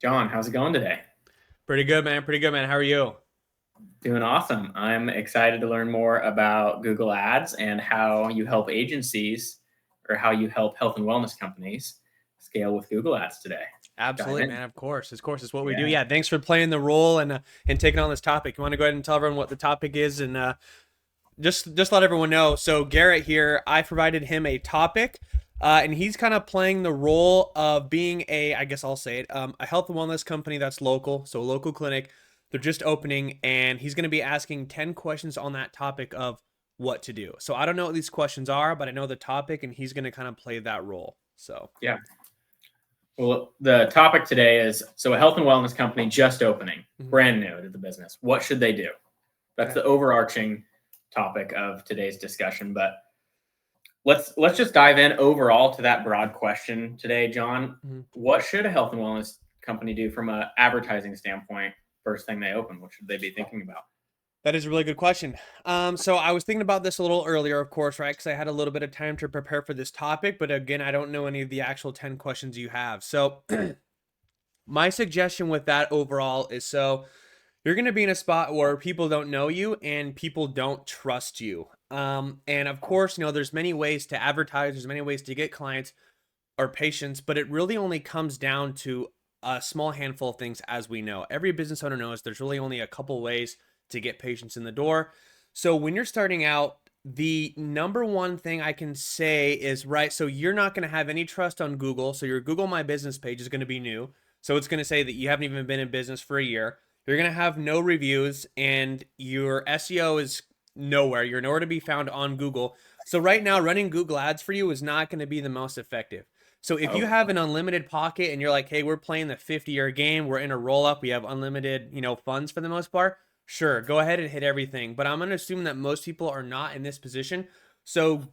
John, how's it going today? Pretty good, man. Pretty good, man. How are you? Doing awesome. I'm excited to learn more about Google Ads and how you help agencies or how you help health and wellness companies scale with Google Ads today. Dive Absolutely, in. man. Of course. Of course. It's what we do. Yeah. Yeah. Thanks for playing the role and taking on this topic. You want to go ahead and tell everyone what the topic is and just let everyone know. So Garrett here, I provided him a topic, and he's kind of playing the role of being I guess I'll say it, a health and wellness company that's local. So a local clinic. They're just opening, and he's going to be asking 10 questions on that topic of what to do. So I don't know what these questions are, but I know the topic, and he's going to kind of play that role. So. Yeah. Well, the topic today is so a health and wellness company just opening, Mhm. brand new to the business. What should they do? That's Okay. the overarching topic of today's discussion. But let's just dive in overall to that broad question today, John. Mhm. What should a health and wellness company do from an advertising standpoint? First thing they open, what should they be thinking about? That is a really good question. So I was thinking about this a little earlier, of course, right? Because I had a little bit of time to prepare for this topic, but again, I don't know any of the actual 10 questions you have. So my suggestion with that overall is you're going to be in a spot where people don't know you and people don't trust you. And of course, there's many ways to advertise, there's many ways to get clients or patients, but it really only comes down to a small handful of things, as we know. Every business owner knows there's really only a couple ways to get patients in the door. So when you're starting out, the number one thing I can say is right. So you're not going to have any trust on Google. So your Google My Business page is going to be new. So it's going to say that you haven't even been in business for a year. You're going to have no reviews and your SEO is nowhere. You're nowhere to be found on Google. So right now, running Google ads for you is not going to be the most effective. So if you Okay. have an unlimited pocket and you're like, hey, we're playing the 50-year game, we're in a roll up, we have unlimited, funds for the most part, sure, go ahead and hit everything. But I'm going to assume that most people are not in this position. So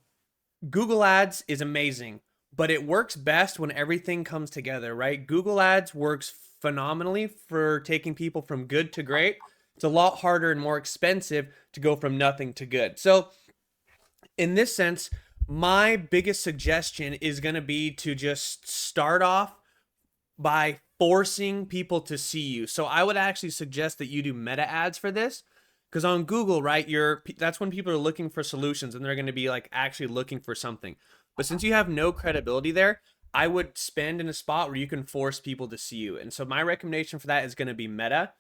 Google Ads is amazing, but it works best when everything comes together, right? Google Ads works phenomenally for taking people from good to great. It's a lot harder and more expensive to go from nothing to good. So in this sense, my biggest suggestion is going to be to just start off by forcing people to see you. So I would actually suggest that you do meta ads for this because on Google, right, that's when people are looking for solutions and they're going to be like actually looking for something. But since you have no credibility there, I would spend in a spot where you can force people to see you. And so my recommendation for that is going to be meta.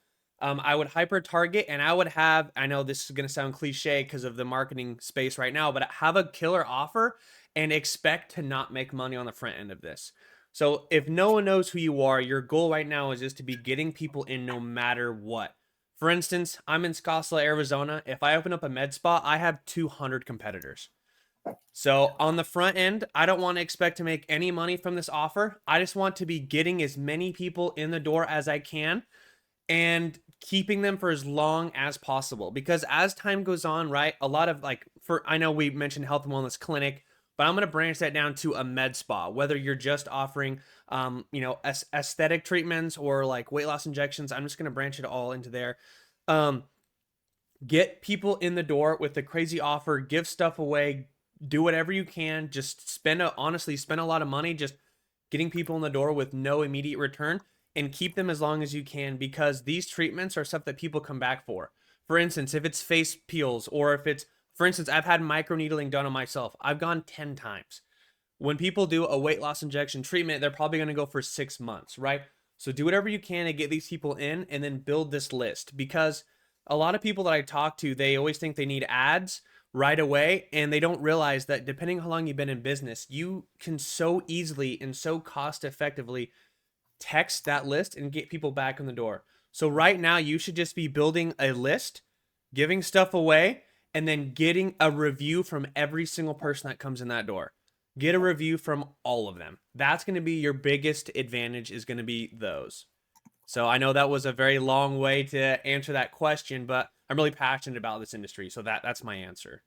I would hyper target and I would have, I know this is going to sound cliche because of the marketing space right now, but have a killer offer and expect to not make money on the front end of this. So if no one knows who you are, your goal right now is just to be getting people in no matter what. For instance, I'm in Scottsdale, Arizona. If I open up a med spa, I have 200 competitors. So on the front end, I don't want to expect to make any money from this offer. I just want to be getting as many people in the door as I can and keeping them for as long as possible because as time goes on, right, a lot of like for I know we mentioned health and wellness clinic, but I'm going to branch that down to a med spa, whether you're just offering aesthetic treatments or like weight loss injections. I'm just going to branch it all into there. um get people in the door with a crazy offer, give stuff away, do whatever you can, just honestly spend a lot of money just getting people in the door with no immediate return and keep them as long as you can because these treatments are stuff that people come back for. For instance, if it's face peels or if it's, for instance, I've had microneedling done on myself. I've gone 10 times. When people do a weight loss injection treatment, they're probably going to go for 6 months, right? So do whatever you can to get these people in and then build this list because a lot of people that I talk to, they always think they need ads right away and they don't realize that depending on how long you've been in business, you can so easily and so cost effectively text that list and get people back in the door. So right now you should just be building a list, giving stuff away, and then getting a review from every single person that comes in that door. Get a review from all of them. That's going to be your biggest advantage is going to be those. So I know that was a very long way to answer that question, but I'm really passionate about this industry, so that's my answer.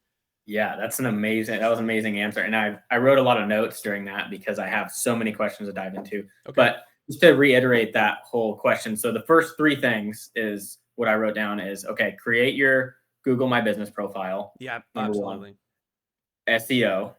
Yeah, that was an amazing answer. And I wrote a lot of notes during that because I have so many questions to dive into. Okay. But just to reiterate that whole question. So the first three things is what I wrote down is okay, create your Google My Business profile, Yeah, number one. absolutely. SEO.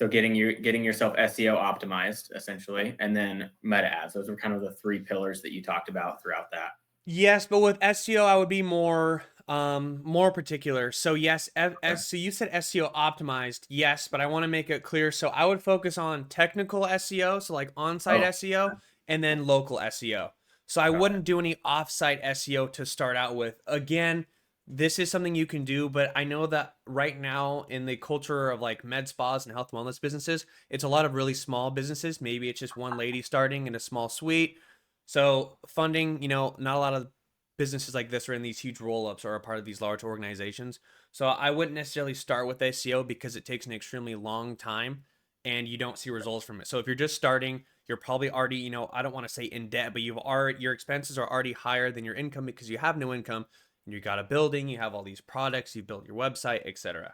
So getting yourself SEO optimized essentially, and then meta ads. Those were kind of the three pillars that you talked about throughout that. Yes, but with SEO, I would be more particular. So yes, Okay. so you said SEO optimized, yes, but I want to make it clear. So I would focus on technical SEO, so like on-site Oh, SEO, and then local SEO. So I got it. wouldn't do any off-site SEO to start out with. Again, this is something you can do, but I know that right now in the culture of like med spas and health and wellness businesses, it's a lot of really small businesses. Maybe it's just one lady starting in a small suite. So funding, not a lot of businesses like this are in these huge roll-ups or are part of these large organizations. So I wouldn't necessarily start with SEO because it takes an extremely long time and you don't see results from it. So if you're just starting, you're probably already, I don't want to say in debt, but your expenses are already higher than your income because you have no income and you got a building, you have all these products, you built your website, etc.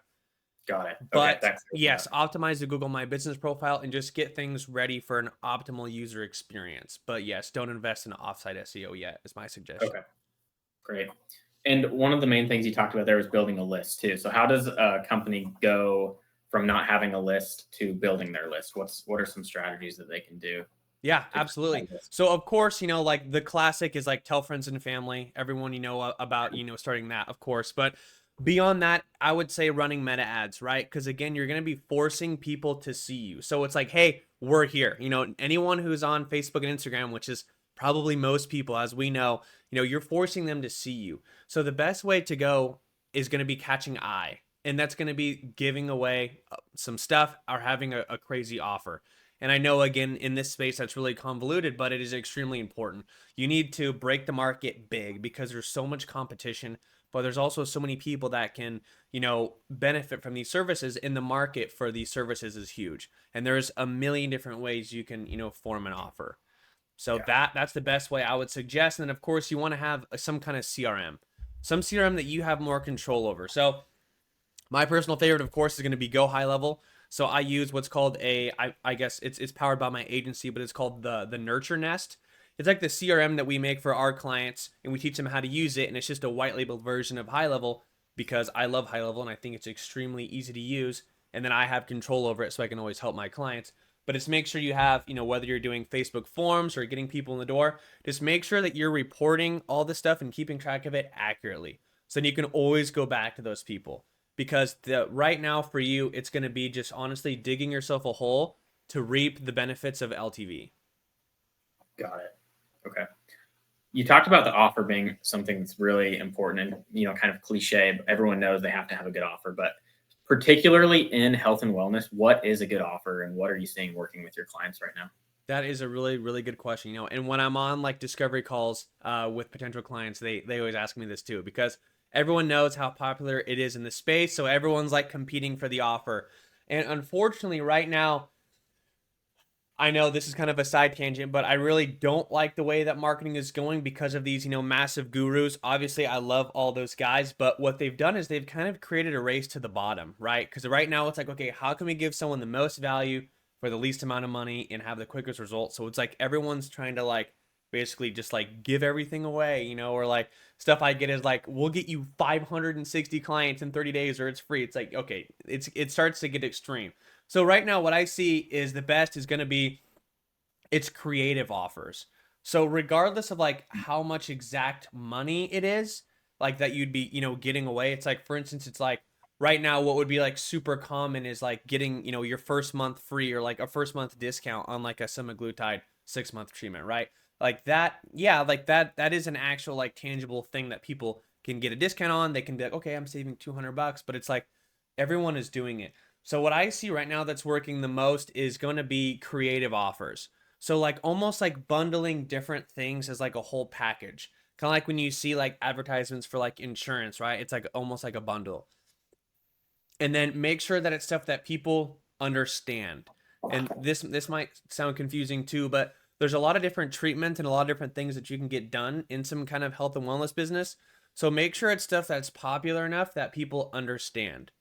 Got it. Okay, But that's good to know. yes, optimize the Google My Business profile and just get things ready for an optimal user experience. But yes, don't invest in offsite SEO yet, is my suggestion. Okay, great. And one of the main things you talked about there was building a list too. So how does a company go from not having a list to building their list? What are some strategies that they can do Yeah, to create absolutely. that list? So of course, like the classic is like tell friends and family, everyone about, starting that, of course. But beyond that, I would say running meta ads, right? Because again, you're going to be forcing people to see you. So it's like, hey, we're here. Anyone who's on Facebook and Instagram, which is probably most people, as we know, you're forcing them to see you. So the best way to go is going to be catching eye. And that's going to be giving away some stuff or having a crazy offer. And I know, again, in this space, that's really convoluted, but it is extremely important. You need to break the market big because there's so much competition, but there's also so many people that can, benefit from these services, and the market for these services is huge. And there's a million different ways you can, form an offer. So Yeah. that's the best way I would suggest. And then, of course, you want to have some kind of CRM, some CRM that you have more control over. So my personal favorite, of course, is going to be Go High Level. So I use what's called I guess it's powered by my agency, but it's called the Nurture Nest. It's like the CRM that we make for our clients, and we teach them how to use it. And it's just a white labeled version of High Level because I love High Level and I think it's extremely easy to use. And then I have control over it, so I can always help my clients. But it's make sure you have, whether you're doing Facebook forms or getting people in the door, just make sure that you're reporting all this stuff and keeping track of it accurately. So then you can always go back to those people because right now for you, it's going to be just honestly digging yourself a hole to reap the benefits of LTV. Got it. Okay. You talked about the offer being something that's really important and, kind of cliche. But everyone knows they have to have a good offer, but particularly in health and wellness, what is a good offer and what are you seeing working with your clients right now? That is a really, really good question. And when I'm on like discovery calls with potential clients, they always ask me this too, because everyone knows how popular it is in the space. So everyone's like competing for the offer. And unfortunately, right now, I know this is kind of a side tangent, but I really don't like the way that marketing is going because of these, massive gurus. Obviously, I love all those guys, but what they've done is they've kind of created a race to the bottom, right? Because right now it's like, okay, how can we give someone the most value for the least amount of money and have the quickest results? So it's like everyone's trying to like basically just like give everything away, or like stuff I get is like, we'll get you 560 clients in 30 days or it's free. It's like, okay, it starts to get extreme. So right now, what I see is the best is going to be it's creative offers. So regardless of like how much exact money it is, like that you'd be, getting away. It's like, for instance, it's like right now, what would be like super common is like getting, your first month free or like a first month discount on like a semaglutide 6-month treatment, right? Like that, yeah, like that is an actual like tangible thing that people can get a discount on. They can be like, okay, I'm saving $200, but it's like everyone is doing it. So what I see right now that's working the most is going to be creative offers. So like almost like bundling different things as like a whole package. Kind of like when you see like advertisements for like insurance, right? It's like almost like a bundle. And then make sure that it's stuff that people understand. And this might sound confusing too, but there's a lot of different treatments and a lot of different things that you can get done in some kind of health and wellness business. So make sure it's stuff that's popular enough that people understand,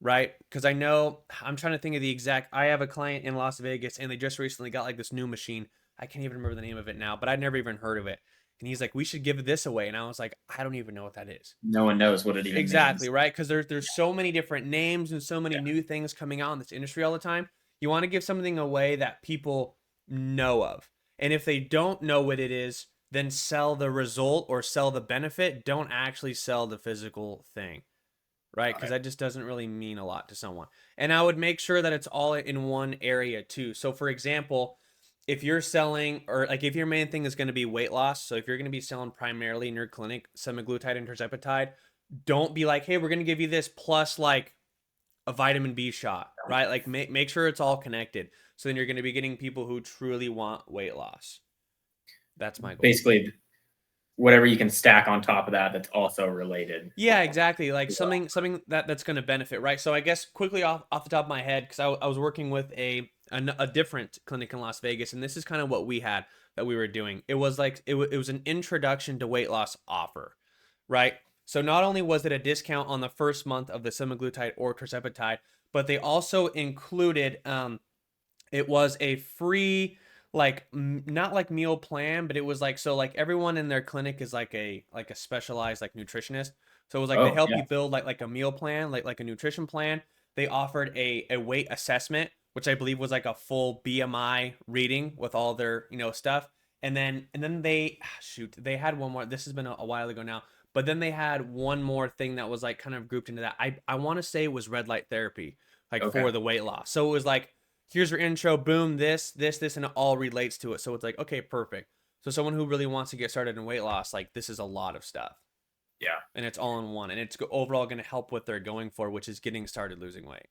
right? Because I know I'm trying to think of the exact. I have a client in Las Vegas, and they just recently got like this new machine. I can't even remember the name of it now, but I'd never even heard of it. And he's like, "We should give this away," and I was like, "I don't even know what that is." No one knows what it even Exactly, means. right? Because there's so many different names and so many Yeah. new things coming out in this industry all the time. You want to give something away that people know of. And if they don't know what it is, then sell the result or sell the benefit. Don't actually sell the physical thing, right? Got Because it. that just doesn't really mean a lot to someone. And I would make sure that it's all in one area too. So, for example, if you're selling, or like if your main thing is going to be weight loss, so if you're going to be selling primarily in your clinic semaglutide and tirzepatide, don't be like, hey, we're going to give you this plus like a vitamin B shot, right? Like make sure it's all connected. So then you're going to be getting people who truly want weight loss. That's my goal. Basically, whatever you can stack on top of that that's also related. Yeah, exactly. Like something that's going to benefit, right? So I guess quickly off the top of my head, because I was working with a different clinic in Las Vegas, and this is kind of what we had that we were doing. It was like it was an introduction to weight loss offer, right? So not only was it a discount on the first month of the semaglutide or tirzepatide, but they also included it was a free like not like meal plan, but it was like, so like everyone in their clinic is like a specialized like nutritionist. So it was like they Oh, help yeah. you build like a meal plan, like a nutrition plan. They offered a weight assessment, which I believe was like a full BMI reading with all their, stuff. And then they shoot, they had one more. This has been a while ago now, but then they had one more thing that was like kind of grouped into that. I want to say it was red light therapy, like Okay. for the weight loss. So it was like, here's your intro, boom, this, and it all relates to it. So it's like, okay, perfect. So someone who really wants to get started in weight loss, like this is a lot of stuff, Yeah. and it's all in one, and it's overall going to help what they're going for, which is getting started losing weight.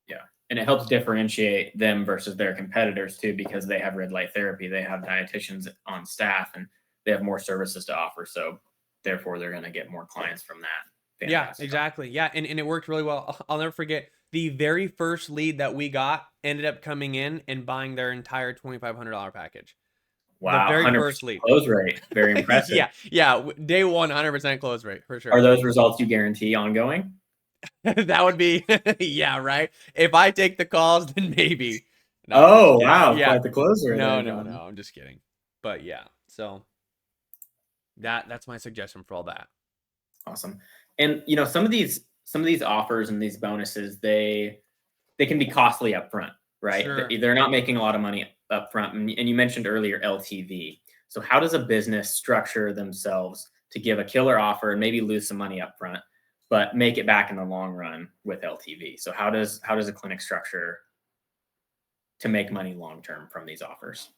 Yeah. And it helps differentiate them versus their competitors too, because they have red light therapy, they have dietitians on staff, and they have more services to offer. So therefore, they're going to get more clients from that. Yeah, Fantastic. exactly. Yeah, and it worked really well. I'll never forget the very first lead that we got ended up coming in and buying their entire $2,500 package. The Wow. very 100% first lead. close rate. Very impressive. Yeah. Day one, 100% close rate for Are sure. those results you guarantee ongoing? That would be, yeah, right. If I take the calls, then maybe. No, I'm just Oh, kidding. wow. Yeah. Quite the closer No, there, no, John. no. I'm just kidding. But yeah, so that's my suggestion for all that. Awesome. And some of these offers and these bonuses, they can be costly up front, right? Sure. They're not making a lot of money up front. And you mentioned earlier LTV. So how does a business structure themselves to give a killer offer and maybe lose some money up front, but make it back in the long run with LTV? So how does a clinic structure to make money long term from these offers?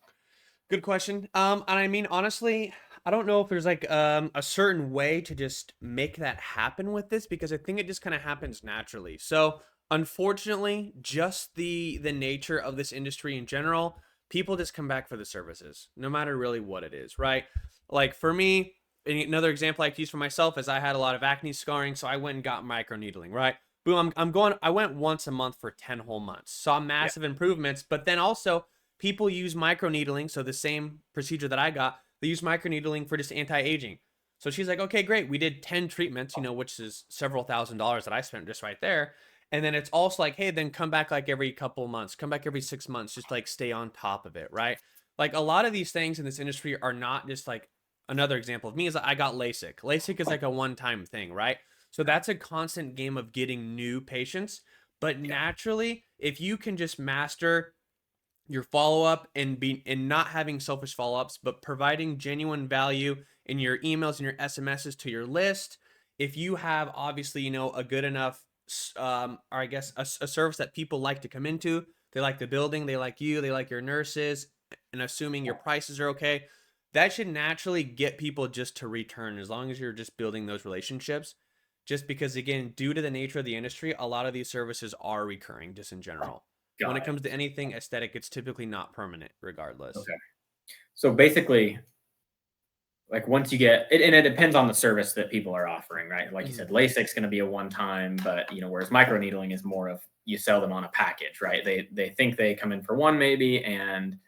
Good question. And I mean, honestly, I don't know if there's like a certain way to just make that happen with this, because I think it just kind of happens naturally. So unfortunately, just the nature of this industry in general, people just come back for the services, no matter really what it is, right? Like for me, another example I could use for myself is I had a lot of acne scarring, so I went and got microneedling, right? Boom, I went once a month for 10 whole months. Saw Yeah. massive improvements, but then also people use microneedling. So the same procedure that I got, they use microneedling for just anti-aging. So she's like, okay, great. We did 10 treatments, which is several $1,000s that I spent just right there. And then it's also like, hey, then come back like every couple months, come back every 6 months, just like stay on top of it, right? Like a lot of these things in this industry are not just like, another example of me is I got LASIK. LASIK is like a one-time thing, right? So that's a constant game of getting new patients. But naturally, if you can just master your follow-up and not having selfish follow-ups, but providing genuine value in your emails and your SMSs to your list, if you have obviously a good enough or I guess a service that people like to come into, they like the building, they like you, they like your nurses, and assuming your prices are okay, that should naturally get people just to return, as long as you're just building those relationships. Just because, again, due to the nature of the industry, a lot of these services are recurring just in general. When Got it it. comes to anything aesthetic, it's typically not permanent regardless. Okay. So basically, like once you get it, and it depends on the service that people are offering, right? Like you Mhm. said, LASIK's going to be a one time, but whereas microneedling is more of you sell them on a package, right? They think they come in for one maybe, and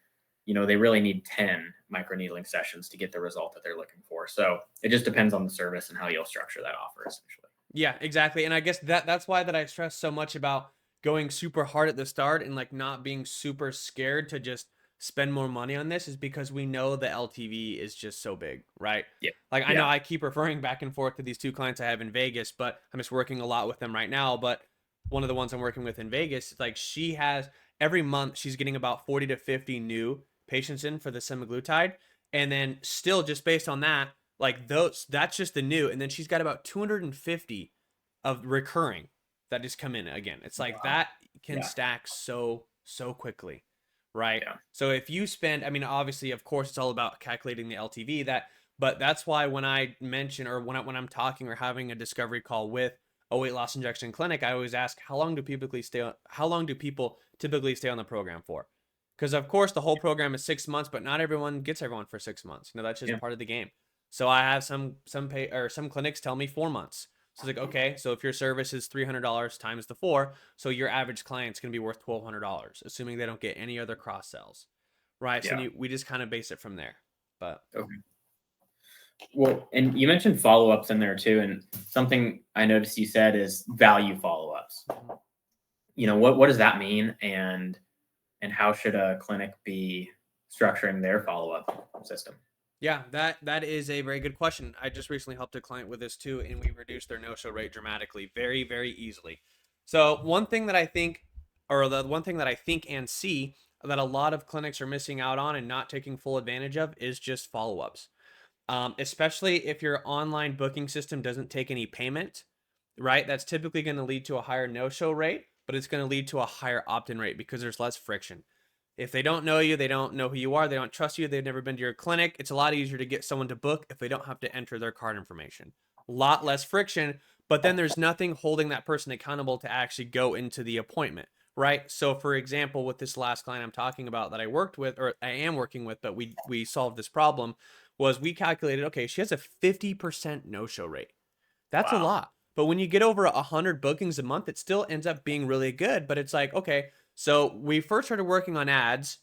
they really need 10 microneedling sessions to get the result that they're looking for. So it just depends on the service and how you'll structure that offer essentially. Yeah, exactly. And I guess that's why that I stress so much about going super hard at the start and like not being super scared to just spend more money on this, is because we know the LTV is just so big, right? Yeah. Like I know Yeah. I keep referring back and forth to these two clients I have in Vegas, but I'm just working a lot with them right now. But one of the ones I'm working with in Vegas, like she has every month she's getting about 40 to 50 new patients in for the semaglutide. And then still just based on that, like those, that's just the new. And then she's got about 250 of recurring that just come in again. It's like Wow. that can Yeah. stack so quickly, right? Yeah. So if you spend, I mean, obviously, of course, it's all about calculating the LTV. But that's why when I mention or when I'm talking or having a discovery call with a weight loss injection clinic, I always ask how long do people typically stay on the program for? Because of course the whole program is 6 months, but not everyone gets everyone for 6 months. That's just Yeah. part of the game. So I have some clinics tell me 4 months. So it's like, okay, so if your service is $300 times the four, so your average client's gonna be worth $1,200, assuming they don't get any other cross sells, right? So Yeah. we just kind of base it from there. But Okay. Well, and you mentioned follow-ups in there too, and something I noticed you said is value follow-ups. What does that mean, and how should a clinic be structuring their follow-up system? yeah, that is a very good question. I just recently helped a client with this too, and we reduced their no-show rate dramatically, very easily. So one thing that I think, or the one thing that I think and see that a lot of clinics are missing out on and not taking full advantage of is just follow-ups. Especially if your online booking system doesn't take any payment, right? That's typically going to lead to a higher no-show rate, but it's going to lead to a higher opt-in rate because there's less friction. If they don't know you, they don't know who you are, they don't trust you, they've never been to your clinic, it's a lot easier to get someone to book if they don't have to enter their card information. A lot less friction, but then there's nothing holding that person accountable to actually go into the appointment, right? So for example, with this last client I'm talking about that I worked with, or I am working with, but we solved this problem, was we calculated, okay, she has a 50% no-show rate. That's a Wow. lot. But when you get over 100 bookings a month, it still ends up being really good. But it's like, okay, so we first started working on ads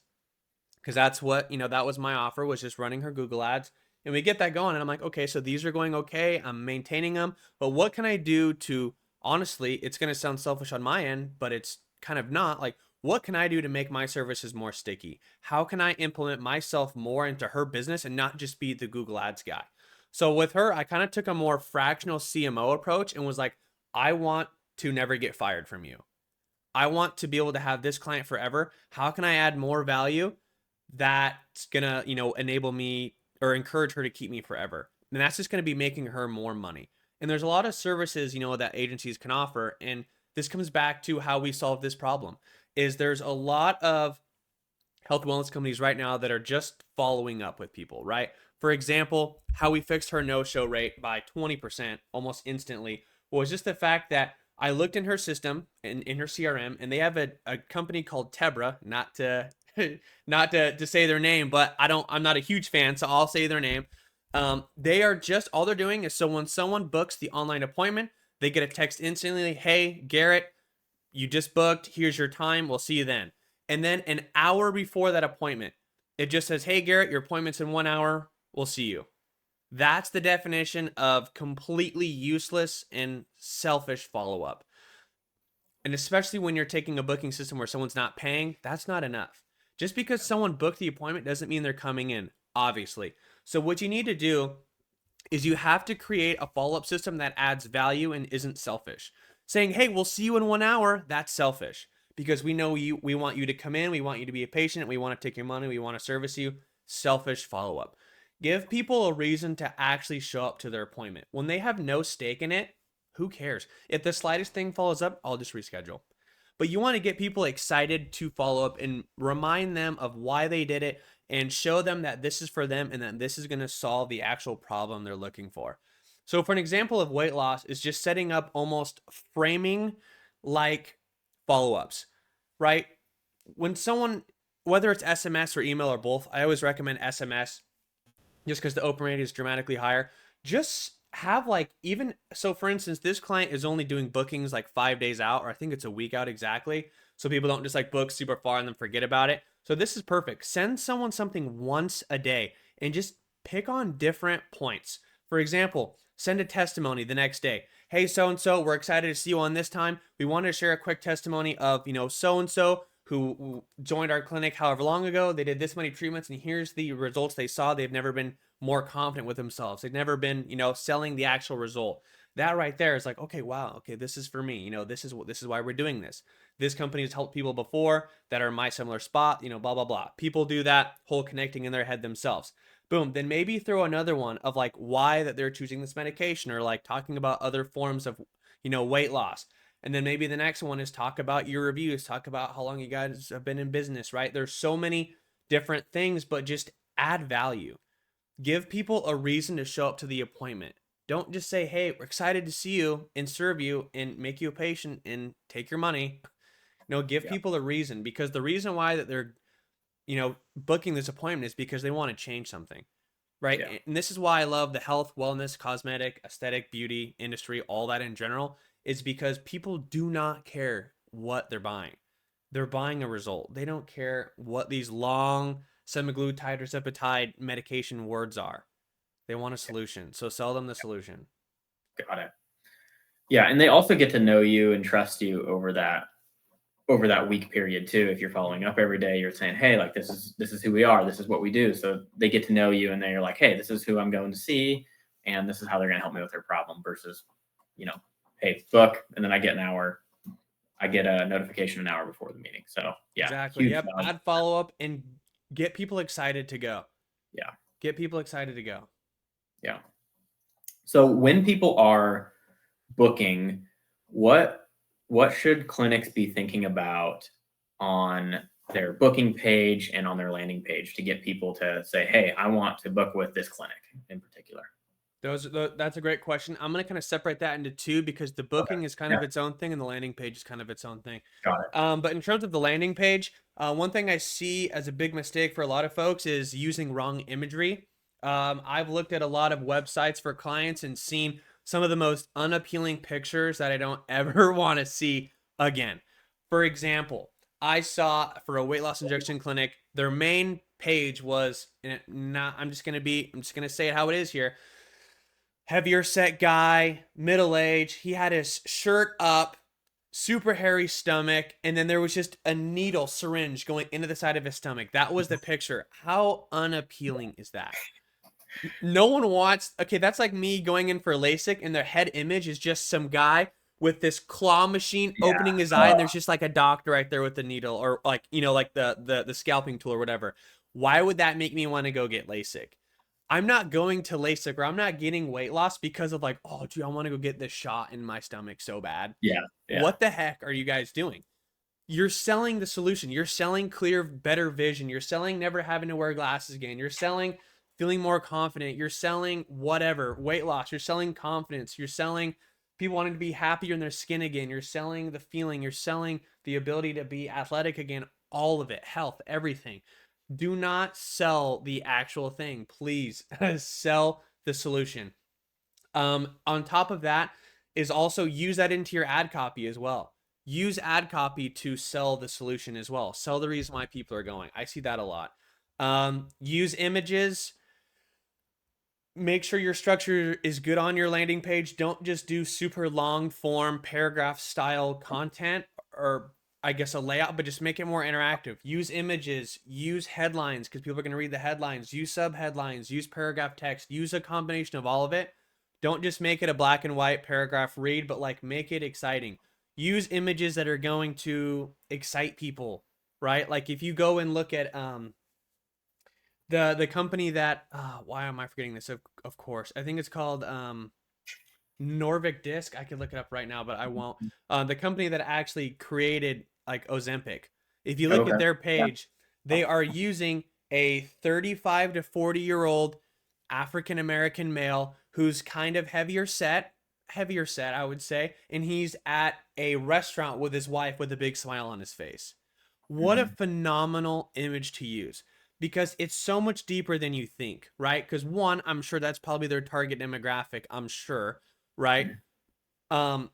because that's what, that was my offer, was just running her Google ads. And we get that going. And I'm like, okay, so these are going okay. I'm maintaining them. But what can I do to, honestly, it's going to sound selfish on my end, but it's kind of not. Like, what can I do to make my services more sticky? How can I implement myself more into her business and not just be the Google ads guy? So with her, I kind of took a more fractional CMO approach and was like, I want to never get fired from you. I want to be able to have this client forever. How can I add more value that's gonna, enable me or encourage her to keep me forever? And that's just gonna be making her more money. And there's a lot of services, that agencies can offer. And this comes back to how we solve this problem. Is there's a lot of health wellness companies right now that are just following up with people, right? For example, how we fixed her no-show rate by 20% almost instantly was just the fact that I looked in her system in her CRM, and they have a company called Tebra, not to not to say their name, but I'm not a huge fan, so I'll say their name. They are just, all they're doing is, so when someone books the online appointment, they get a text instantly, hey, Garrett, you just booked, here's your time, we'll see you then. And then an hour before that appointment, it just says, hey, Garrett, your appointment's in 1 hour, we'll see you. That's the definition of completely useless and selfish follow up. And especially when you're taking a booking system where someone's not paying, that's not enough. Just because someone booked the appointment doesn't mean they're coming in, obviously. So, what you need to do is you have to create a follow up system that adds value and isn't selfish. Saying, hey, we'll see you in 1 hour, that's selfish because we know we want you to come in, we want you to be a patient, we want to take your money, we want to service you. Selfish follow up. Give people a reason to actually show up to their appointment. When they have no stake in it, who cares? If the slightest thing follows up, I'll just reschedule. But you want to get people excited to follow up and remind them of why they did it and show them that this is for them and that this is going to solve the actual problem they're looking for. So, for an example of weight loss, is just setting up almost framing like follow ups, right? When someone, whether it's SMS or email or both, I always recommend SMS just because the open rate is dramatically higher. Just have like, even so, for instance, this client is only doing bookings like 5 days out, or I think it's a week out exactly. So people don't just like book super far and then forget about it. So this is perfect. Send someone something once a day and just pick on different points. For example, send a testimony the next day. Hey, so and so, we're excited to see you on this time. We wanted to share a quick testimony of, so and so who joined our clinic however long ago. They did this many treatments, and here's the results they saw. They've never been more confident with themselves. They've never been, selling the actual result. That right there is like, okay, wow, okay, this is for me. This is why we're doing this. This company has helped people before that are in my similar spot, blah blah blah. People do that whole connecting in their head themselves. Boom, then maybe throw another one of like why that they're choosing this medication, or like talking about other forms of, weight loss. And then maybe the next one is talk about your reviews, talk about how long you guys have been in business, right? There's so many different things, but just add value. Give people a reason to show up to the appointment. Don't just say, hey, we're excited to see you and serve you and make you a patient and take your money. No, give Yeah. people a reason, because the reason why that they're, booking this appointment is because they want to change something, right? Yeah. And this is why I love the health, wellness, cosmetic, aesthetic, beauty industry, all that in general, is because people do not care what they're buying. They're buying a result. They don't care what these long semaglutide or zepatide medication words are. They want a solution. So sell them the solution. Got it. Yeah, and they also get to know you and trust you over that week period too. If you're following up every day, you're saying, "Hey, like this is who we are. This is what we do." So they get to know you, and then you're like, "Hey, this is who I'm going to see, and this is how they're going to help me with their problem." Versus, you know, "Hey, book," and then I get a notification an hour before the meeting. So yeah, Exactly. huge Yep. value. Add follow up and get people excited to go. Yeah, Get people excited to go. yeah. So when people are booking, what what should clinics be thinking about on their booking page and on their landing page to get people to say, "Hey, I want to book with this clinic in particular." That's a great question. I'm gonna kind of separate that into two, because the Okay. booking is kind Yeah, of its own thing and the landing page is kind of its own thing. got it. But in terms of the landing page, one thing I see as a big mistake for a lot of folks is using wrong imagery. I've looked at a lot of websites for clients and seen some of the most unappealing pictures that I don't ever want to see again. For example, I saw for a weight loss injection clinic, their main page was not. I'm just gonna say it how it is here. Heavier set guy, middle age. He had his shirt up, super hairy stomach, and then there was just a needle syringe going into the side of his stomach. That was the picture. How unappealing is that? No one wants. Okay, that's like me going in for LASIK and their head image is just some guy with this claw machine Yeah. opening his eye, and there's just like a doctor right there with the needle, or like, like the scalping tool or whatever. Why would that make me want to go get LASIK? I'm not going to LASIK, or I'm not getting weight loss because of like, oh, dude, I want to go get this shot in my stomach so bad. Yeah. Yeah. What the heck are you guys doing? You're selling the solution. You're selling clear, better vision. You're selling never having to wear glasses again. You're selling feeling more confident. You're selling whatever, weight loss. You're selling confidence. You're selling people wanting to be happier in their skin again. You're selling the feeling. You're selling the ability to be athletic again. All of it, health, everything. Do not sell the actual thing. Please sell the solution. On top of that is also use that into your ad copy as well. Use ad copy to sell the solution as well. Sell the reason why people are going. I see that a lot. Use images. Make sure your structure is good on your landing page. Don't just do super long form paragraph style content, or I guess a layout, but just make it more interactive. Use images, use headlines because people are going to read the headlines, use sub headlines, use paragraph text, use a combination of all of it. Don't just make it a black and white paragraph read, but like make it exciting. Use images that are going to excite people, right? Like if you go and look at the company that why am I forgetting this? Of course, I think it's called Norvik Disc. I could look it up right now, but I won't. The company that actually created like Ozempic. If you look Okay. at their Yeah. page, they are using a 35 to 40-year-old African American male who's kind of heavier set, I would say, and he's at a restaurant with his wife with a big smile on his face. What a Mhm. phenomenal image to use, because it's so much deeper than you think, right? Because one, I'm sure that's probably their target demographic, I'm sure, right? Mhm. Um,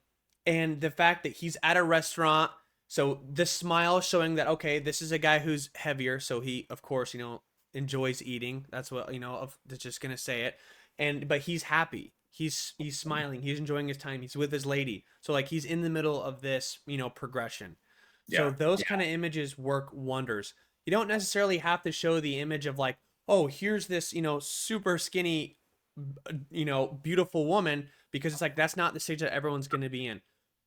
and the fact that he's at a restaurant, so the smile showing that okay, this is a guy who's heavier, so he, of course, enjoys eating. That's what that's just gonna say it, but he's happy. He's smiling. He's enjoying his time. He's with his lady. So like he's in the middle of this, progression. So Yeah. those Yeah. kind of images work wonders. You don't necessarily have to show the image of like, oh, here's this, super skinny beautiful woman, because it's like that's not the stage that everyone's going to be in.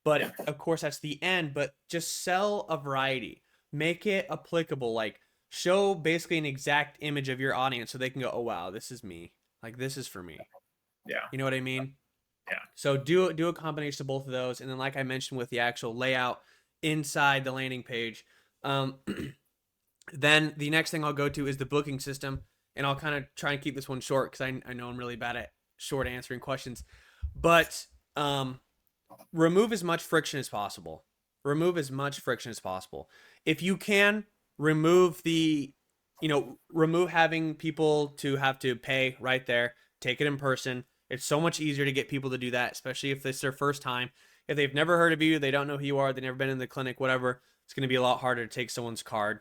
But Yeah. of course, that's the end. But just sell a variety, make it applicable. Like show basically an exact image of your audience so they can go, oh wow, this is me. Like this is for me. Yeah. You know what I mean? Yeah. So do a combination of both of those, and then like I mentioned with the actual layout inside the landing page. Um, then the next thing I'll go to is the booking system, and I'll kind of try and keep this one short because I know I'm really bad at short answering questions. But remove as much friction as possible. Remove as much friction as possible. If you can, remove remove having people to have to pay right there. Take it in person. It's so much easier to get people to do that, especially if it's their first time. If they've never heard of you, they don't know who you are, they've never been in the clinic, whatever, it's going to be a lot harder to take someone's card.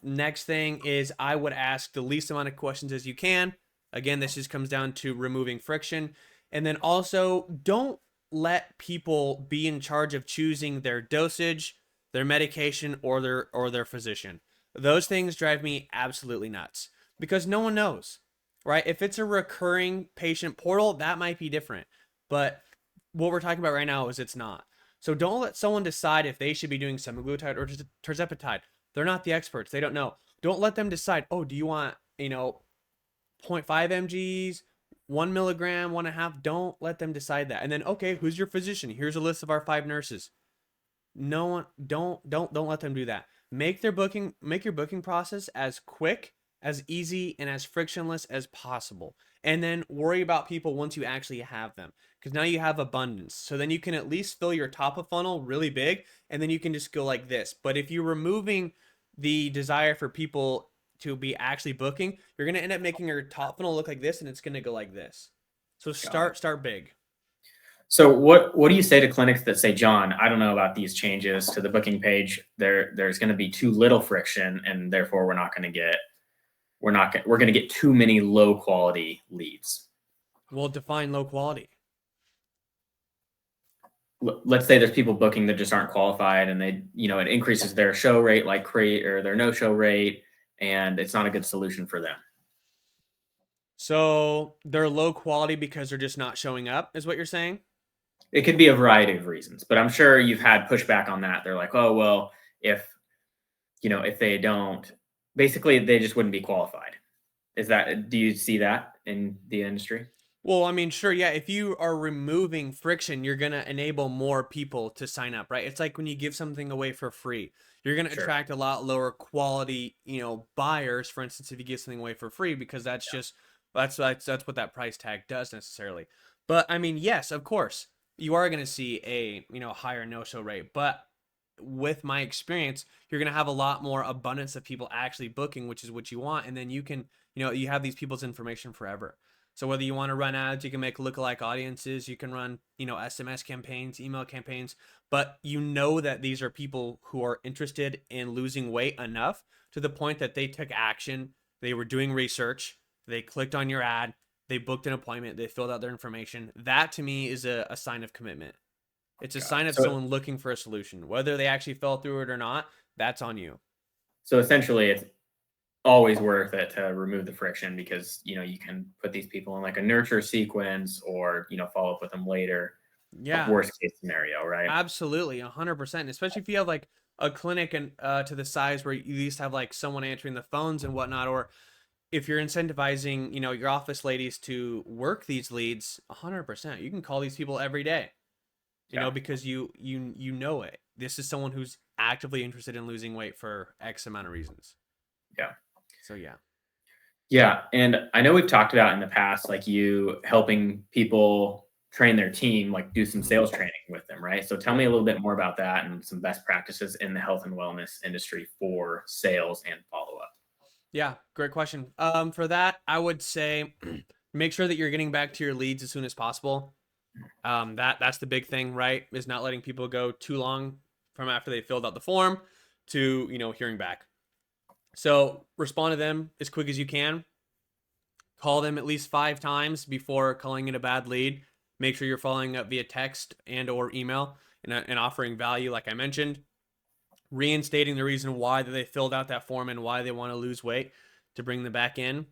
Next thing is I would ask the least amount of questions as you can. Again, this just comes down to removing friction. And then also, don't let people be in charge of choosing their dosage, their medication, or their physician. Those things drive me absolutely nuts because no one knows, right? If it's a recurring patient portal, that might be different. But what we're talking about right now is it's not. So don't let someone decide if they should be doing semaglutide or tirzepatide. They're not the experts. They don't know. Don't let them decide, oh, do you want, 0.5 mgs, 1 milligram, 1.5? Don't let them decide that. And then, okay, who's your physician? Here's a list of our 5 nurses. No one, don't let them do that. Make your booking process as quick, as easy, and as frictionless as possible. And then worry about people once you actually have them, because now you have abundance. So then you can at least fill your top of funnel really big, and then you can just go like this. But if you're removing the desire for people to be actually booking, you're going to end up making your top funnel look like this, and it's going to go like this. So start big. So what do you say to clinics that say, John, I don't know about these changes to the booking page. There's going to be too little friction, and therefore we're going to get too many low quality leads. Well, define low quality. Let's say there's people booking that just aren't qualified, and it increases their show rate, like or their no show rate, and it's not a good solution for them. So they're low quality because they're just not showing up, is what you're saying? It could be a variety of reasons, but I'm sure you've had pushback on that. They're like, oh, well, if they don't, basically they just wouldn't be qualified. Do you see that in the industry? Well, I mean, sure, yeah. If you are removing friction, you're going to enable more people to sign up, right? It's like when you give something away for free, you're going to attract a lot lower quality, buyers, for instance, if you give something away for free, because that's what that price tag does necessarily. But I mean, yes, of course, you are going to see a, higher no-show rate, but with my experience, you're going to have a lot more abundance of people actually booking, which is what you want. And then you can, you have these people's information forever. So whether you want to run ads, you can make lookalike audiences, you can run, SMS campaigns, email campaigns, but you know that these are people who are interested in losing weight enough to the point that they took action, they were doing research, they clicked on your ad, they booked an appointment, they filled out their information. That to me is a sign of commitment. It's a sign of someone looking for a solution. Whether they actually fell through it or not, that's on you. So essentially, it's always worth it to remove the friction because you can put these people in like a nurture sequence or follow up with them later. Yeah. Worst case scenario, right? Absolutely, 100%. Especially if you have like a clinic and to the size where you at least have like someone answering the phones and whatnot, or if you're incentivizing your office ladies to work these leads, 100%. You can call these people every day. Because you know it. This is someone who's actively interested in losing weight for X amount of reasons. Yeah. So yeah. Yeah, and I know we've talked about in the past, like you helping people train their team, like do some sales training with them, right? So tell me a little bit more about that and some best practices in the health and wellness industry for sales and follow up. Yeah, great question. For that, I would say make sure that you're getting back to your leads as soon as possible. That's the big thing, right? Is not letting people go too long from after they filled out the form to, hearing back. So respond to them as quick as you can. Call them at least 5 times before calling it a bad lead. Make sure you're following up via text and or email and offering value, like I mentioned. Reinstating the reason why that they filled out that form and why they want to lose weight to bring them back in.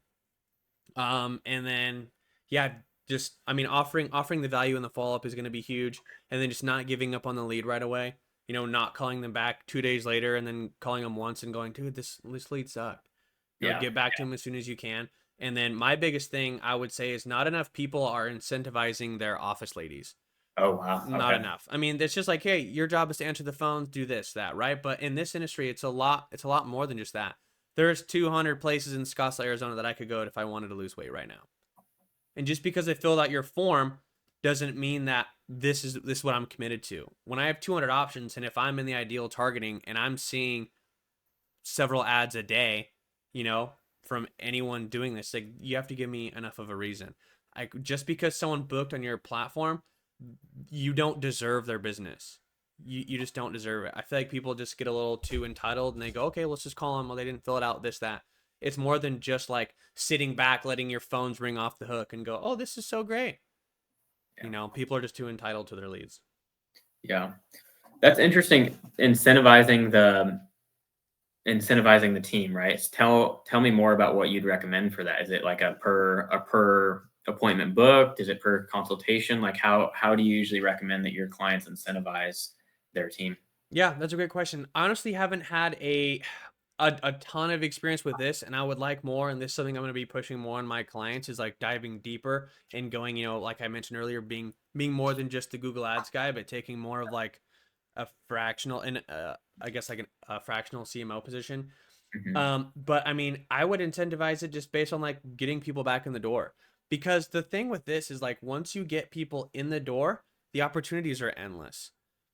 And then, Yeah, just I mean offering the value in the follow up is going to be huge, and then just not giving up on the lead right away. You know, not calling them back 2 days later and then calling them once and going, dude, this lead sucked. You know, Yeah. get back to them as soon as you can. And then my biggest thing I would say is not enough people are incentivizing their office ladies. Oh wow. Not Okay. enough. I mean, it's just like, hey, your job is to answer the phones, do this, that, right? But in this industry, it's a lot more than just that. There's 200 places in Scottsdale, Arizona that I could go to if I wanted to lose weight right now. And just because I filled out your form doesn't mean that this is what I'm committed to. When I have 200 options and if I'm in the ideal targeting and I'm seeing several ads a day, you know, from anyone doing this, like you have to give me enough of a reason. Like just because someone booked on your platform, you don't deserve their business. You just don't deserve it. I feel like people just get a little too entitled and they go, okay, let's just call them. Well, they didn't fill it out, this, that. It's more than just like sitting back, letting your phones ring off the hook and go, oh, this is so great. Yeah. You know, people are just too entitled to their leads. Yeah. That's interesting. Incentivizing the team, right? Tell me more about what you'd recommend for that. Is it like a per appointment booked? Is it per consultation? Like how do you usually recommend that your clients incentivize their team? Yeah, that's a great question. I honestly haven't had a ton of experience with this, and I would like more, and this is something I'm going to be pushing more on my clients is like diving deeper and going, you know, like I mentioned earlier, being more than just the Google Ads guy, but taking more of like a fractional and I guess like a fractional CMO position. Mhm. But I mean, I would incentivize it just based on like getting people back in the door. Because the thing with this is like once you get people in the door, the opportunities are endless,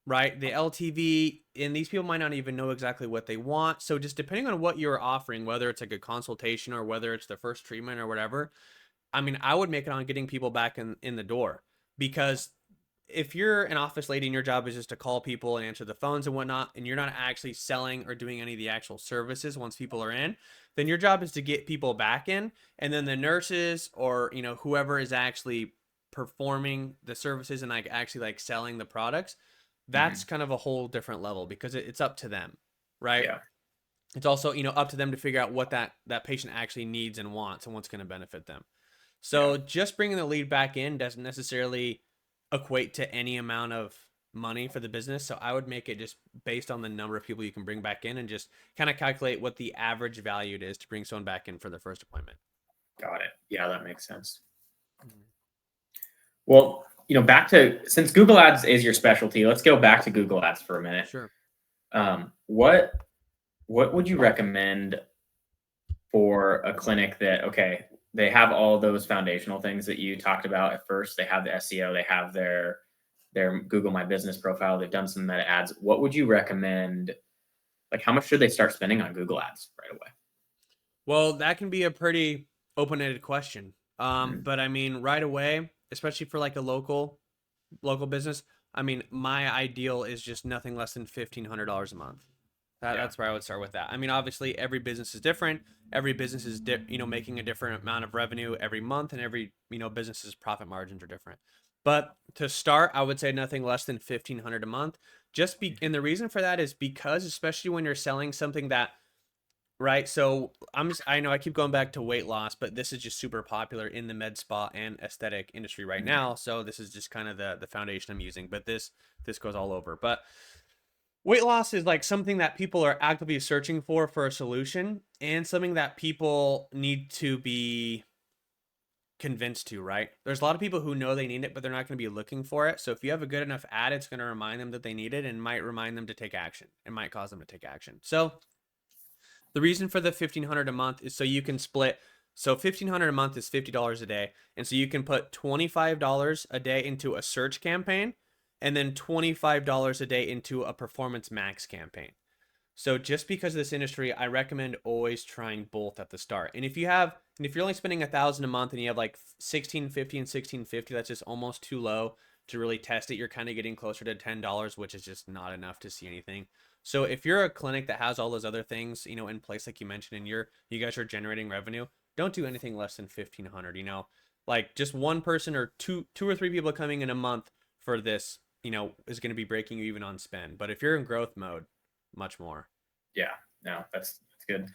right? The LTV, and these people might not even know exactly what they want. So just depending on what you're offering, whether it's like a consultation or whether it's the first treatment or whatever, I mean, I would make it on getting people back in the door because if you're an office lady and your job is just to call people and answer the phones and whatnot, and you're not actually selling or doing any of the actual services once people are in, then your job is to get people back in, and then the nurses or you know whoever is actually performing the services and like actually like selling the products, that's Mhm. kind of a whole different level because it's up to them, right? Yeah. It's also you know up to them to figure out what that patient actually needs and wants and what's going to benefit them. Yeah. So just bringing the lead back in doesn't necessarily equate to any amount of money for the business. So I would make it just based on the number of people you can bring back in and just kind of calculate what the average value it is to bring someone back in for their first appointment. Got it. Yeah, that makes sense. Mhm. Well, back to since Google Ads is your specialty, let's go back to Google Ads for a minute. Sure. What would you recommend for a clinic that they have all those foundational things that you talked about at first. They have the SEO, they have their Google My Business profile, they've done some meta ads. What would you recommend? Like, how much should they start spending on Google Ads right away? Well, that can be a pretty open-ended question. Mhm. But I mean, right away, especially for like a local business, I mean, my ideal is just nothing less than $1,500 a month. Yeah. That's where I would start with that. I mean, obviously, every business is different. Every business is, you know, making a different amount of revenue every month, and every you know business's profit margins are different. But to start, I would say nothing less than 1,500 a month. And the reason for that is because, especially when you're selling something that right? So I know I keep going back to weight loss, but this is just super popular in the med spa and aesthetic industry right Mhm. now. So this is just kind of the foundation I'm using, but this goes all over. But weight loss is like something that people are actively searching for a solution and something that people need to be convinced to, right? There's a lot of people who know they need it, but they're not going to be looking for it. So if you have a good enough ad, it's going to remind them that they need it and might remind them to take action. It might cause them to take action. So the reason for the 1,500 a month is so you can split. So 1,500 a month is $50 a day, and so you can put $25 a day into a search campaign, and then $25 a day into a performance max campaign. So just because of this industry, I recommend always trying both at the start. And if you're only spending 1,000 a month and you have like 1,650 and 1,650, that's just almost too low to really test it. You're kind of getting closer to $10, which is just not enough to see anything. So if you're a clinic that has all those other things, you know, in place, like you mentioned, and you guys are generating revenue, don't do anything less than 1,500. You know, like just one person or two or three people coming in a month for this, you know, is going to be breaking you even on spend. But if you're in growth mode, much more. Yeah. No, that's good.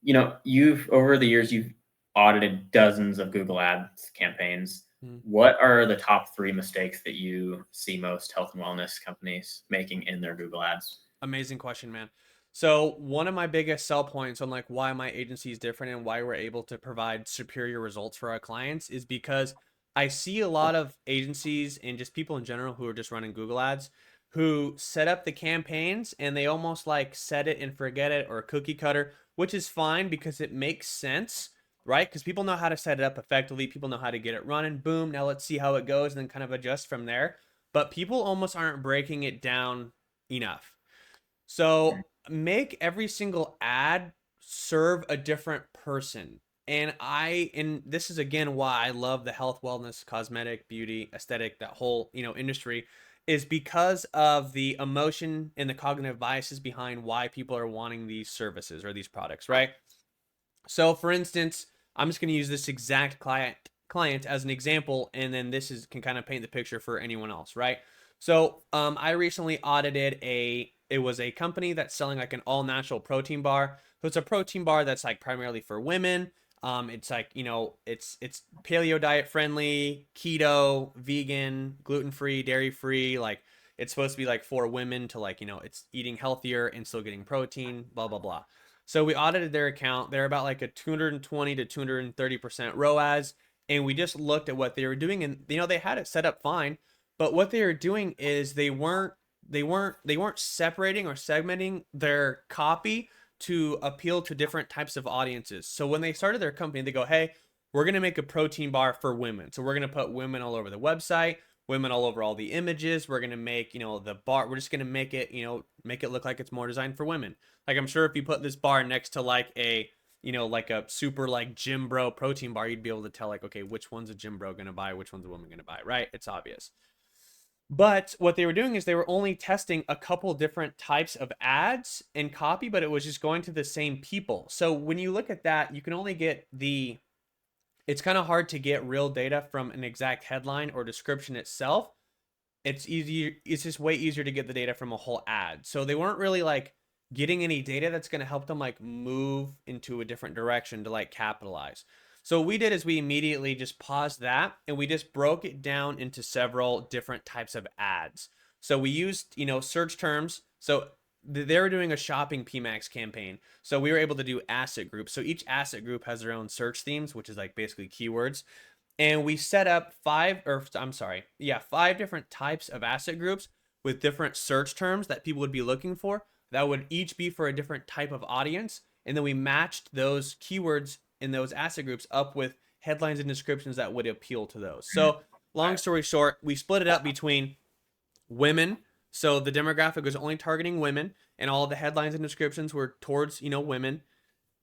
You've over the years you've audited dozens of Google Ads campaigns. Mhm. What are the top 3 mistakes that you see most health and wellness companies making in their Google Ads? Amazing question, man. So one of my biggest sell points on like why my agency is different and why we're able to provide superior results for our clients is because I see a lot of agencies and just people in general who are just running Google Ads who set up the campaigns and they almost like set it and forget it or cookie cutter, which is fine because it makes sense, right? Because people know how to set it up effectively, people know how to get it running. Boom, now let's see how it goes and then kind of adjust from there. But people almost aren't breaking it down enough. So make every single ad serve a different person. And this is again why I love the health, wellness, cosmetic, beauty, aesthetic, that whole, industry, is because of the emotion and the cognitive biases behind why people are wanting these services or these products, right? So for instance, I'm just going to use this exact client as an example, and then can kind of paint the picture for anyone else, right? So I recently audited it was a company that's selling like an all natural protein bar. So it's a protein bar that's like primarily for women. It's like, it's paleo diet friendly, keto, vegan, gluten free, dairy free. Like it's supposed to be like for women to like, it's eating healthier and still getting protein, blah, blah, blah. So we audited their account. They're about like a 220 to 230% ROAS. And we just looked at what they were doing. And, they had it set up fine. But what they were doing is they weren't separating or segmenting their copy to appeal to different types of audiences. So when they started their company, they go, hey, we're going to make a protein bar for women. So we're going to put women all over the website, women all over all the images. We're going to make, the bar, we're just going to make it, make it look like it's more designed for women. Like I'm sure if you put this bar next to like like a super like gym bro protein bar, you'd be able to tell like, okay, which one's a gym bro going to buy, which one's a woman going to buy, right? It's obvious. But what they were doing is they were only testing a couple different types of ads and copy, but it was just going to the same people. So when you look at that, you can only get it's kind of hard to get real data from an exact headline or description itself. It's just way easier to get the data from a whole ad. So they weren't really like getting any data that's going to help them like move into a different direction to like capitalize. So what we did is we immediately just paused that and we just broke it down into several different types of ads. So we used, search terms. So they were doing a shopping PMAX campaign. So we were able to do asset groups. So each asset group has their own search themes, which is like basically keywords. And we set up five different types of asset groups with different search terms that people would be looking for that would each be for a different type of audience. And then we matched those keywords in those asset groups up with headlines and descriptions that would appeal to those. So long story short, we split it up between women. So the demographic was only targeting women and all the headlines and descriptions were towards, women.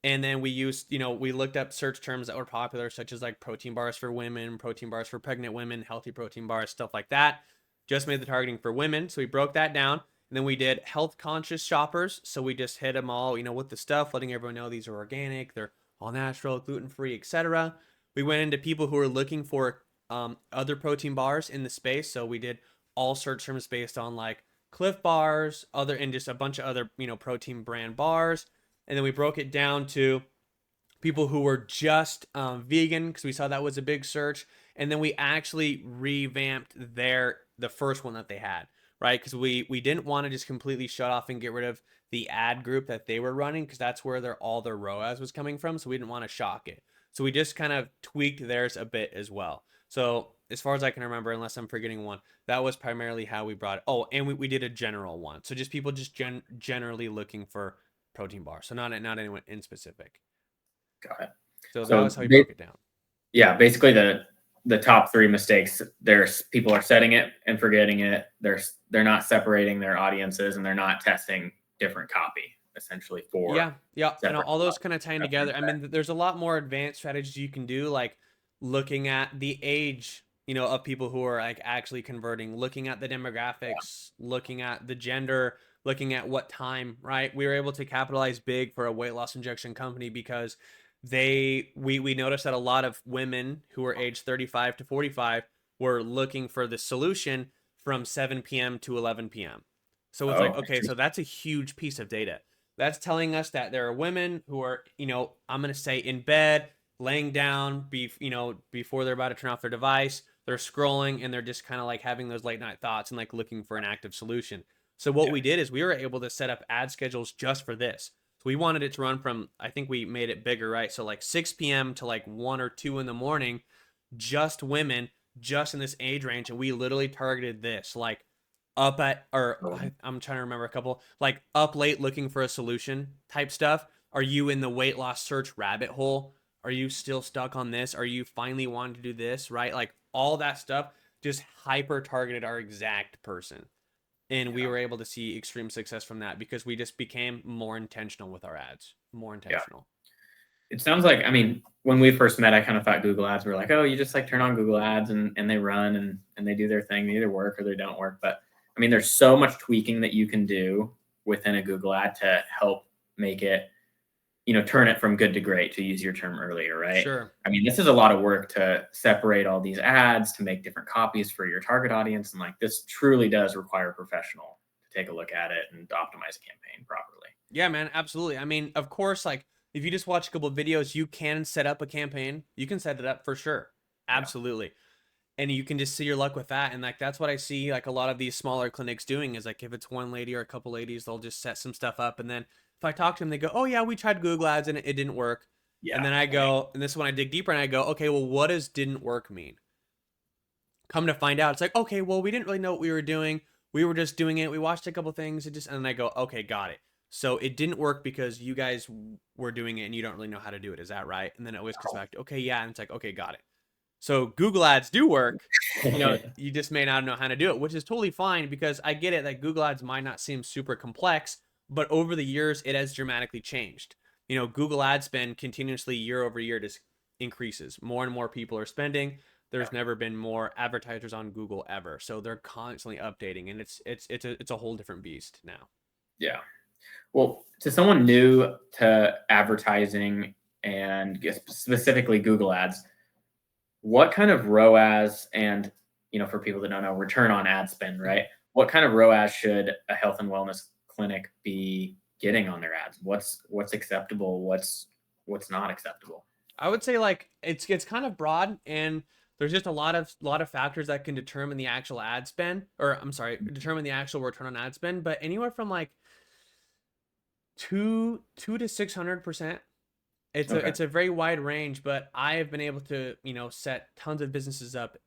And then we used, we looked up search terms that were popular, such as like protein bars for women, protein bars for pregnant women, healthy protein bars, stuff like that. Just made the targeting for women. So we broke that down. And then we did health conscious shoppers. So we just hit them all, with the stuff, letting everyone know these are organic, they're all natural, gluten free, etc. We went into people who are looking for other protein bars in the space. So we did all search terms based on like Cliff bars, and just a bunch of other, protein brand bars. And then we broke it down to people who were just vegan because we saw that was a big search. And then we actually revamped the first one that they had, right? Because we didn't want to just completely shut off and get rid of the ad group that they were running because that's where all their ROAS was coming from. So we didn't want to shock it. So we just kind of tweaked theirs a bit as well. So as far as I can remember, unless I'm forgetting one, that was primarily how we brought it. Oh, and we did a general one. So just people just generally looking for protein bar. So not anyone in specific. Got it. So that was how we broke it down. Yeah, basically the top 3 mistakes. There's people are setting it and forgetting it. They're not separating their audiences and they're not testing different copy essentially for yeah, and all those kind of tying together. I mean, there's a lot more advanced strategies you can do, like looking at the age, of people who are like actually converting, looking at the demographics, looking at the gender, looking at what time, right? We were able to capitalize big for a weight loss injection company because we noticed that a lot of women who were aged 35 to 45 were looking for the solution from 7 p.m. to 11 p.m. So it's like, okay, so that's a huge piece of data. That's telling us that there are women who are, I'm going to say in bed, laying down, before they're about to turn off their device, they're scrolling and they're just kind of like having those late night thoughts and like looking for an active solution. So what Yeah. we did is we were able to set up ad schedules just for this. So we wanted it to run from, I think we made it bigger, right? So like 6 p.m. to like 1 or 2 in the morning, just women, just in this age range. And we literally targeted this like up at, or I'm trying to remember a couple, like up late looking for a solution type stuff. Are you in the weight loss search rabbit hole? Are you still stuck on this? Are you finally wanting to do this? Right? Like all that stuff just hyper targeted our exact person. And we Yeah. were able to see extreme success from that because we just became more intentional with our ads, more Yeah. intentional. It sounds like, I mean, when we first met, I kind of thought Google ads were like, oh, you just like turn on Google ads and they run and they do their thing. They either work or they don't work. But I mean, there's so much tweaking that you can do within a Google ad to help make it, turn it from good to great, to use your term earlier, right? Sure. I mean, this is a lot of work to separate all these ads, to make different copies for your target audience. And like, this truly does require a professional to take a look at it and optimize a campaign properly. Yeah, man, absolutely. I mean, of course, like if you just watch a couple of videos, you can set up a campaign. You can set it up for sure. Yeah. Absolutely. And you can just see your luck with that. And like that's what I see like a lot of these smaller clinics doing is like if it's one lady or a couple ladies, they'll just set some stuff up. And then if I talk to them, they go, oh yeah, we tried Google ads and it didn't work. And Yeah. then I go, and this is when I dig deeper and I go, okay, well, what does didn't work mean? Come to find out, it's like, okay, well, we didn't really know what we were doing. We were just doing it. We watched a couple things. And then I go, okay, got it. So it didn't work because you guys were doing it and you don't really know how to do it. Is that right? And then it always comes back to, okay, yeah. And it's like, okay, got it. So Google ads do work. You just may not know how to do it, which is totally fine because I get it that Google ads might not seem super complex, but over the years, it has dramatically changed. Google ad spend continuously year over year just increases. More and more people are spending. There's never been more advertisers on Google ever. So they're constantly updating and it's a whole different beast now. Yeah. Well, to someone new to advertising and specifically Google ads, what kind of ROAS and, for people that don't know, return on ad spend, right? What kind of ROAS should a health and wellness clinic be getting on their ads? What's acceptable? What's not acceptable? I would say like it's kind of broad and there's just a lot of factors that can determine the actual ad spend or I'm sorry, determine the actual return on ad spend, but anywhere from like 2 to 600%. Okay. It's a very wide range, but I have been able to, set tons of businesses up,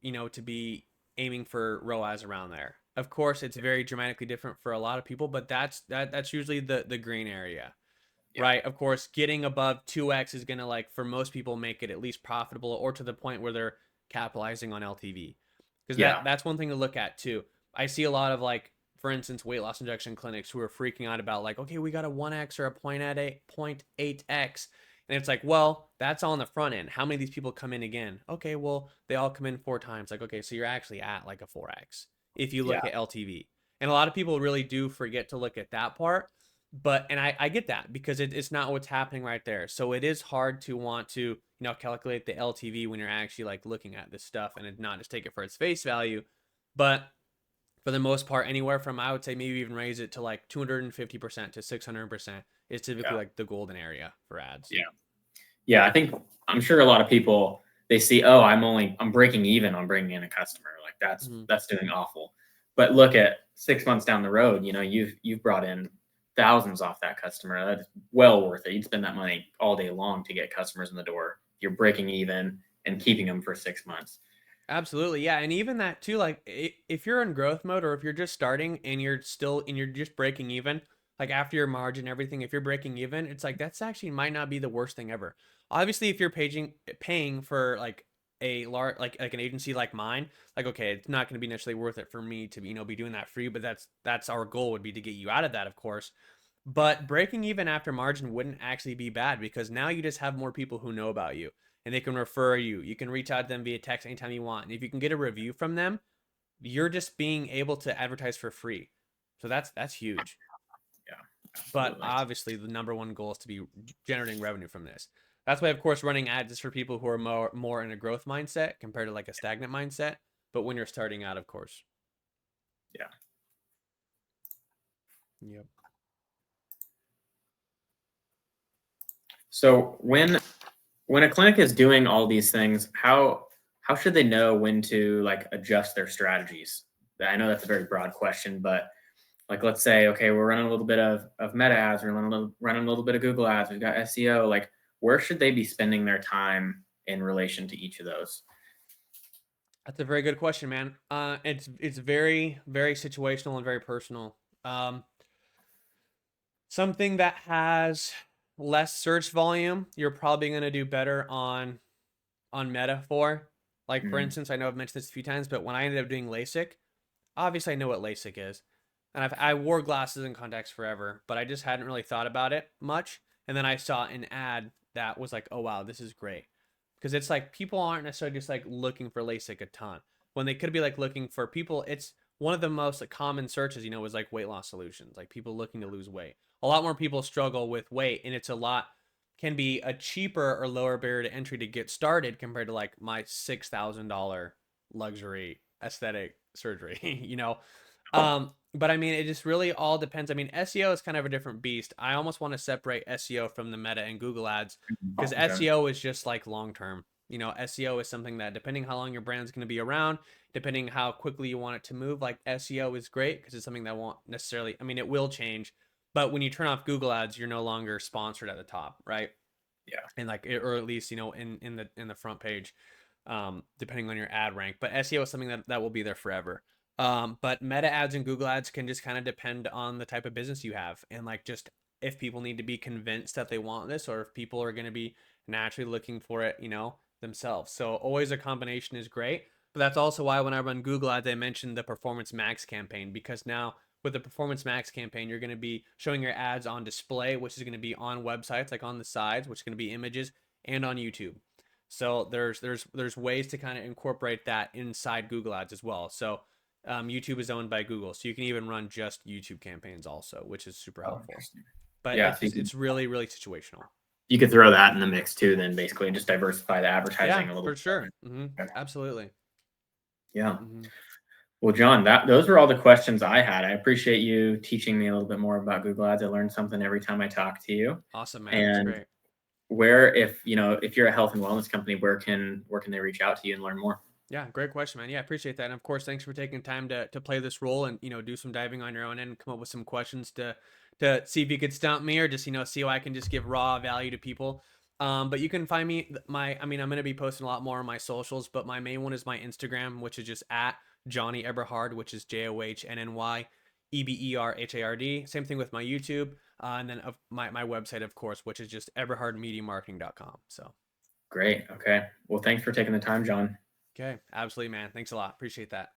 to be aiming for ROAS around there. Of course, it's very dramatically different for a lot of people, but that's usually the green area. Yeah. Right? Of course, getting above 2x is going to like for most people make it at least profitable or to the point where they're capitalizing on LTV. Because Yeah. that's one thing to look at too. I see a lot of like for instance weight loss injection clinics who are freaking out about like okay, we got a 1x or a 0.8x and it's like, well, that's on the front end. How many of these people come in again? Okay, well, they all come in 4 times. Like, okay, so you're actually at like a 4x if you look Yeah. at LTV. And a lot of people really do forget to look at that part but and I get that because it's not what's happening right there. So it is hard to want to calculate the LTV when you're actually like looking at this stuff and not just take it for its face value. But for the most part, anywhere from I would say maybe even raise it to like 250% to 600% is typically Yeah. like the golden area for ads. Yeah. Yeah. I'm sure a lot of people, they see, oh, I'm breaking even on bringing in a customer. Like that's doing awful. But look at 6 months down the road, you've brought in thousands off that customer. That's well worth it. You'd spend that money all day long to get customers in the door. You're breaking even and keeping them for 6 months. Absolutely. Yeah. And even that too, like if you're in growth mode or if you're just starting and you're just breaking even, like after your margin, everything, if you're breaking even, it's like that's actually might not be the worst thing ever. Obviously, if you're paying for like a large like an agency like mine, like okay, it's not going to be necessarily worth it for me to be doing that for you, but that's our goal would be to get you out of that, of course. But breaking even after margin wouldn't actually be bad because now you just have more people who know about you and they can refer you. You can reach out to them via text anytime you want. And if you can get a review from them, you're just being able to advertise for free. So that's huge. Yeah. But Absolutely. obviously the number one goal is to be generating revenue from this. That's why of course running ads is for people who are more in a growth mindset compared to like a stagnant mindset. But when you're starting out, of course. Yeah. Yep. So when when a clinic is doing all these things, how should they know when to like adjust their strategies? I know that's a very broad question, but like let's say, okay, we're running a little bit of meta ads, we're running a little bit of Google ads, we've got SEO. Like, where should they be spending their time in relation to each of those? That's a very good question, man. It's very very situational and very personal. Um, Something that has less search volume, you're probably going to do better on Meta for. Like for Mm, instance, I know I've mentioned this a few times, but when I ended up doing LASIK, obviously I know what LASIK is, and I wore glasses and contacts forever, but I just hadn't really thought about it much. And then I saw an ad that was like, oh wow, this is great, because it's like people aren't necessarily just like looking for LASIK a ton when they could be like looking for people. It's one of the most like, common searches, is like weight loss solutions, like people looking to lose weight. A lot more people struggle with weight, and it's a lot can be a cheaper or lower barrier to entry to get started compared to like my $6,000 luxury aesthetic surgery, But I mean, it just really all depends. I mean, SEO is kind of a different beast. I almost want to separate SEO from the Meta and Google ads, because okay. SEO is just like long term. SEO is something that, depending how long your brand's going to be around, depending how quickly you want it to move, like SEO is great because it's something that won't necessarily, I mean, it will change, but when you turn off Google ads, you're no longer sponsored at the top, right? Yeah. And like, or at least, in the front page, depending on your ad rank. But SEO is something that will be there forever. But Meta ads and Google ads can just kind of depend on the type of business you have, and like just if people need to be convinced that they want this, or if people are going to be naturally looking for it, themselves. So always a combination is great. But that's also why when I run Google ads, I mentioned the Performance Max campaign, because now with the Performance Max campaign, you're going to be showing your ads on display, which is going to be on websites, like on the sides, which is going to be images, and on YouTube. So there's ways to kind of incorporate that inside Google ads as well. So YouTube is owned by Google, so you can even run just YouTube campaigns also, which is super Oh, helpful. interesting. But Yeah. it's just, it's really really situational. You could throw that in the mix too, then basically, and just diversify the advertising Yeah, a little for bit sure. more. Okay. Absolutely. Yeah. hmm Well, John, that those were all the questions I had. I appreciate you teaching me a little bit more about Google Ads. I learned something every time I talk to you. Awesome, man. That's And great. where, if if you're a health and wellness company, where can they reach out to you and learn more? Yeah, great question, man. Yeah, I appreciate that. And of course, thanks for taking time to play this role and do some diving on your own end and come up with some questions to see if you could stump me, or just see how I can just give raw value to people. But you can find me my I mean, I'm gonna be posting a lot more on my socials, but my main one is my Instagram, which is just at Johnny Eberhard, which is JohnnyEberhard. Same thing with my YouTube, and then my website, of course, which is just eberhardmediamarketing.com. So Great. Okay. Well, thanks for taking the time, John. okay, absolutely, man. Thanks a lot. Appreciate that.